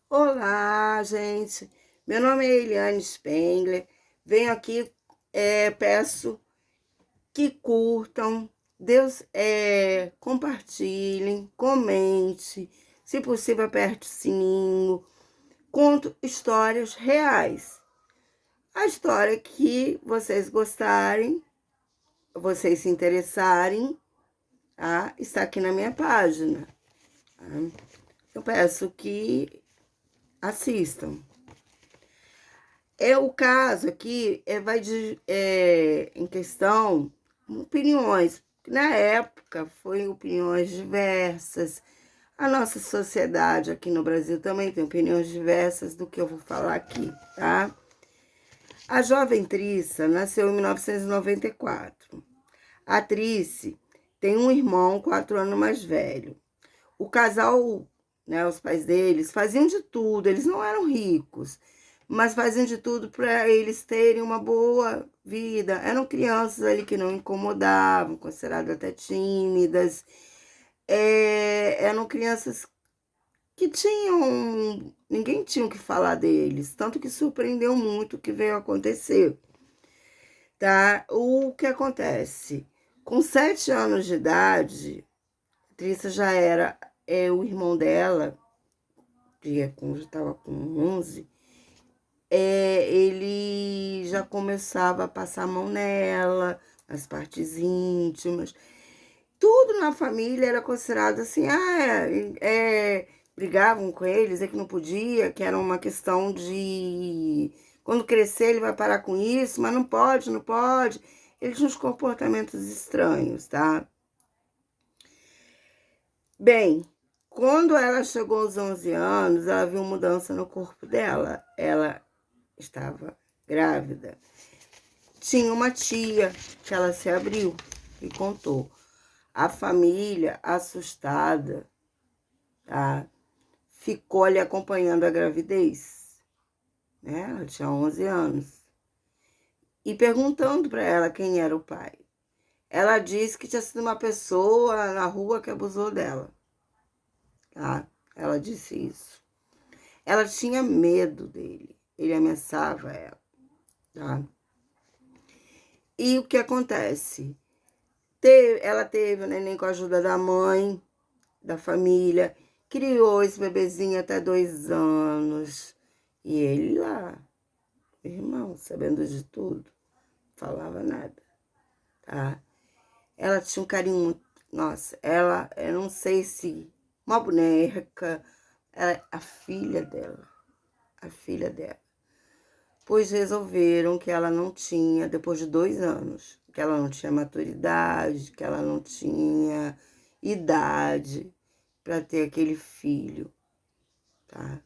Olá, gente. Meu nome é Eliane Spengler. Venho aqui, peço que curtam, compartilhem, comente, se possível aperte o sininho. Conto histórias reais. A história que vocês gostarem, vocês se interessarem, tá? Está aqui na minha página, tá? Eu peço que assistam. O caso aqui em questão opiniões. Na época, foi opiniões diversas. A nossa sociedade aqui no Brasil também tem opiniões diversas do que eu vou falar aqui, tá? A jovem Trissa nasceu em 1994. A Trice tem um irmão 4 anos mais velho. O casal, né, os pais deles, faziam de tudo, eles não eram ricos, mas faziam de tudo para eles terem uma boa vida. Eram crianças ali que não incomodavam, consideradas até tímidas. Eram crianças que tinham. Ninguém tinha o que falar deles, tanto que surpreendeu muito o que veio acontecer. Tá? O que acontece? Com 7 anos de idade, a Trissa já era o irmão dela, que já estava com 11, ele já começava a passar a mão nela, nas partes íntimas. Tudo na família era considerado assim, brigavam com eles, é que não podia, que era uma questão de quando crescer ele vai parar com isso, mas não pode, não pode. Ele tinha uns comportamentos estranhos, tá? Bem, quando ela chegou aos 11 anos, ela viu mudança no corpo dela. Ela estava grávida. Tinha uma tia que ela se abriu e contou. A família, assustada, tá? Ficou ali acompanhando a gravidez, né? Ela tinha 11 anos. E perguntando para ela quem era o pai. Ela disse que tinha sido uma pessoa na rua que abusou dela, tá? Ela disse isso. Ela tinha medo dele. Ele ameaçava ela, tá? E o que acontece? Ela teve o neném com a ajuda da mãe, da família, criou esse bebezinho até 2 anos. E ele lá, irmão, sabendo de tudo, falava nada, tá? Ela tinha um carinho muito. Nossa, eu não sei se uma boneca, a filha dela, a filha dela. Pois resolveram que ela não tinha, depois de 2 anos, que ela não tinha maturidade, que ela não tinha idade para ter aquele filho, tá?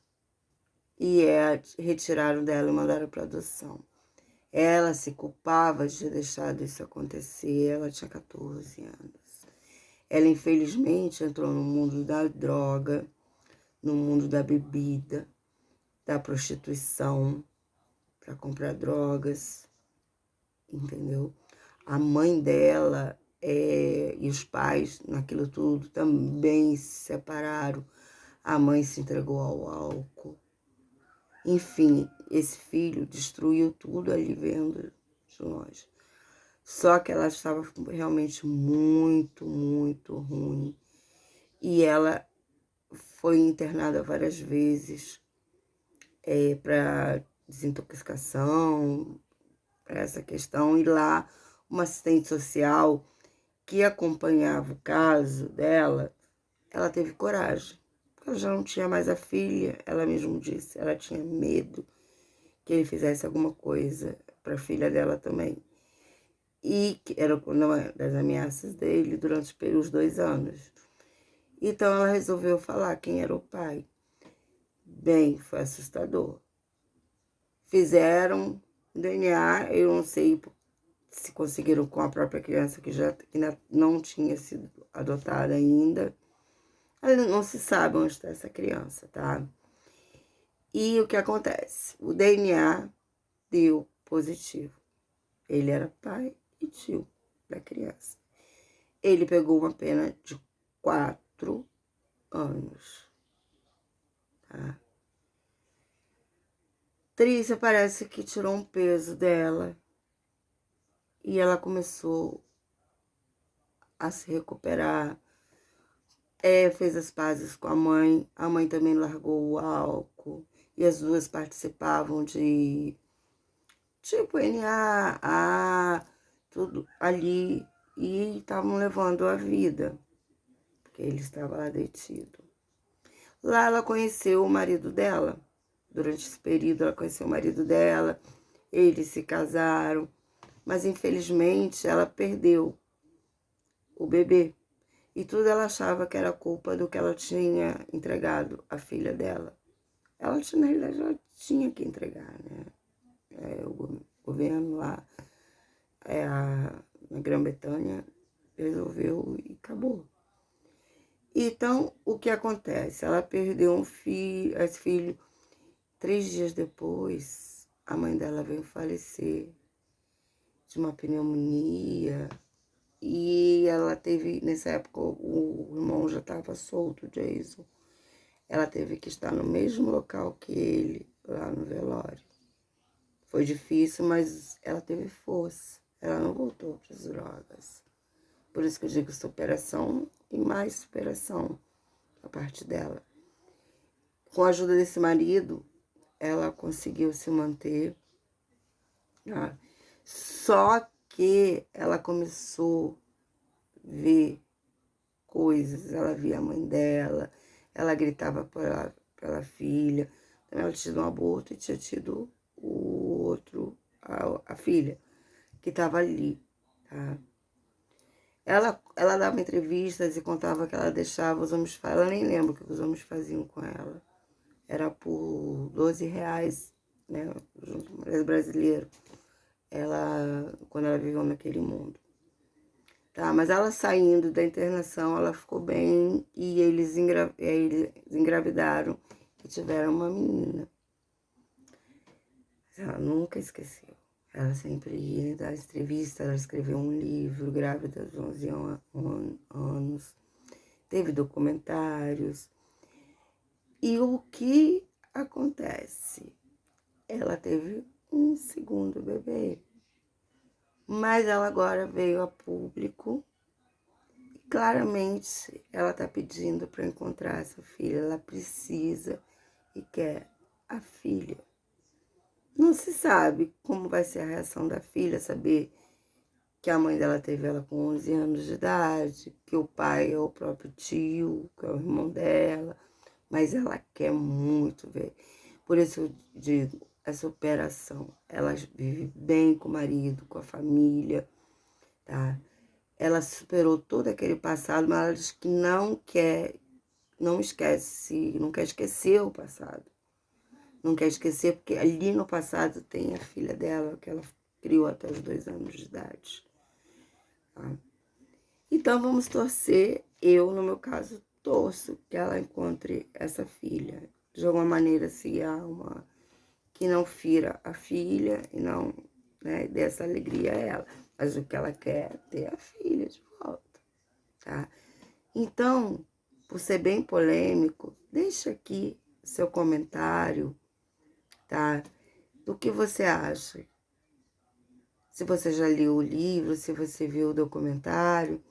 E retiraram dela e mandaram para adoção. Ela se culpava de ter deixado isso acontecer, ela tinha 14 anos. Ela, infelizmente, entrou no mundo da droga, no mundo da bebida, da prostituição, para comprar drogas, entendeu? A mãe dela e os pais, naquilo tudo, também se separaram. A mãe se entregou ao álcool. Enfim, esse filho destruiu tudo ali vendo de longe. Só que ela estava realmente muito, muito ruim. E ela foi internada várias vezes para desintoxicação, para essa questão. E lá, uma assistente social que acompanhava o caso dela, ela teve coragem. Ela já não tinha mais a filha, ela mesma disse, ela tinha medo que ele fizesse alguma coisa para a filha dela também. E que era uma das ameaças dele durante os 2 anos. Então ela resolveu falar quem era o pai. Bem, foi assustador. Fizeram DNA, eu não sei se conseguiram com a própria criança que ainda não tinha sido adotada ainda. Não se sabe onde está essa criança, tá? E o que acontece? O DNA deu positivo. Ele era pai e tio da criança. Ele pegou uma pena de 4 anos, tá? Patrícia parece que tirou um peso dela e ela começou a se recuperar. Fez as pazes com a mãe também largou o álcool e as duas participavam de tipo NA, tudo ali e estavam levando a vida, porque ele estava lá detido. Lá ela conheceu o marido dela. Durante esse período ela conheceu o marido dela, eles se casaram, mas infelizmente ela perdeu o bebê. E tudo ela achava que era culpa do que ela tinha entregado à filha dela. Ela, na realidade, ela tinha que entregar, né? O governo lá, na Grã-Bretanha, resolveu e acabou. Então, o que acontece? Ela perdeu esse filho. 3 dias depois, a mãe dela veio falecer de uma pneumonia. E ela teve, nessa época, o irmão já estava solto, o Jason. Ela teve que estar no mesmo local que ele, lá no velório. Foi difícil, mas ela teve força. Ela não voltou para as drogas. Por isso que eu digo superação e mais superação da parte dela. Com a ajuda desse marido, ela conseguiu se manter. Tá? Só que ela começou a ver coisas. Ela via a mãe dela, ela gritava pela filha. Então, ela tinha tido um aborto e tinha tido o outro, a filha, que estava ali, tá? Ela dava entrevistas e contava que ela deixava os homens, ela nem lembra o que os homens faziam com ela. Era por R$ 12, né? Junto com o brasileiro. Quando ela viveu naquele mundo. Tá, mas ela saindo da internação, ela ficou bem e eles engravidaram e tiveram uma menina. Ela nunca esqueceu. Ela sempre ia dar entrevista, ela escreveu um livro, grávida de 11 anos. Teve documentários. E o que acontece? Ela teve um segundo bebê. Mas ela agora veio a público. Claramente, ela está pedindo para encontrar essa filha. Ela precisa e quer a filha. Não se sabe como vai ser a reação da filha, saber que a mãe dela teve ela com 11 anos de idade, que o pai é o próprio tio, que é o irmão dela, mas ela quer muito ver. Por isso eu digo, essa operação, ela vive bem com o marido, com a família, tá? Ela superou todo aquele passado, mas ela diz que não quer esquecer o passado. Não quer esquecer, porque ali no passado tem a filha dela, que ela criou até os 2 anos de idade. Tá? Então vamos torcer, eu no meu caso torço que ela encontre essa filha. De alguma maneira, se há uma que não fira a filha e não, né, dê essa alegria a ela. Mas o que ela quer é ter a filha de volta, tá? Então, por ser bem polêmico, deixa aqui seu comentário, tá? Do que você acha. Se você já leu o livro, se você viu o documentário,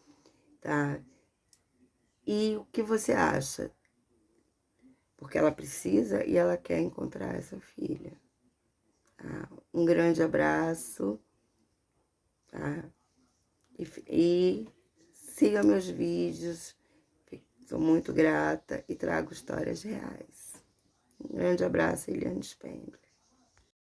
tá? E o que você acha? Porque ela precisa e ela quer encontrar essa filha. Tá? Um grande abraço, tá? E siga meus vídeos, sou muito grata e trago histórias reais. Um grande abraço, Eliane Spengler.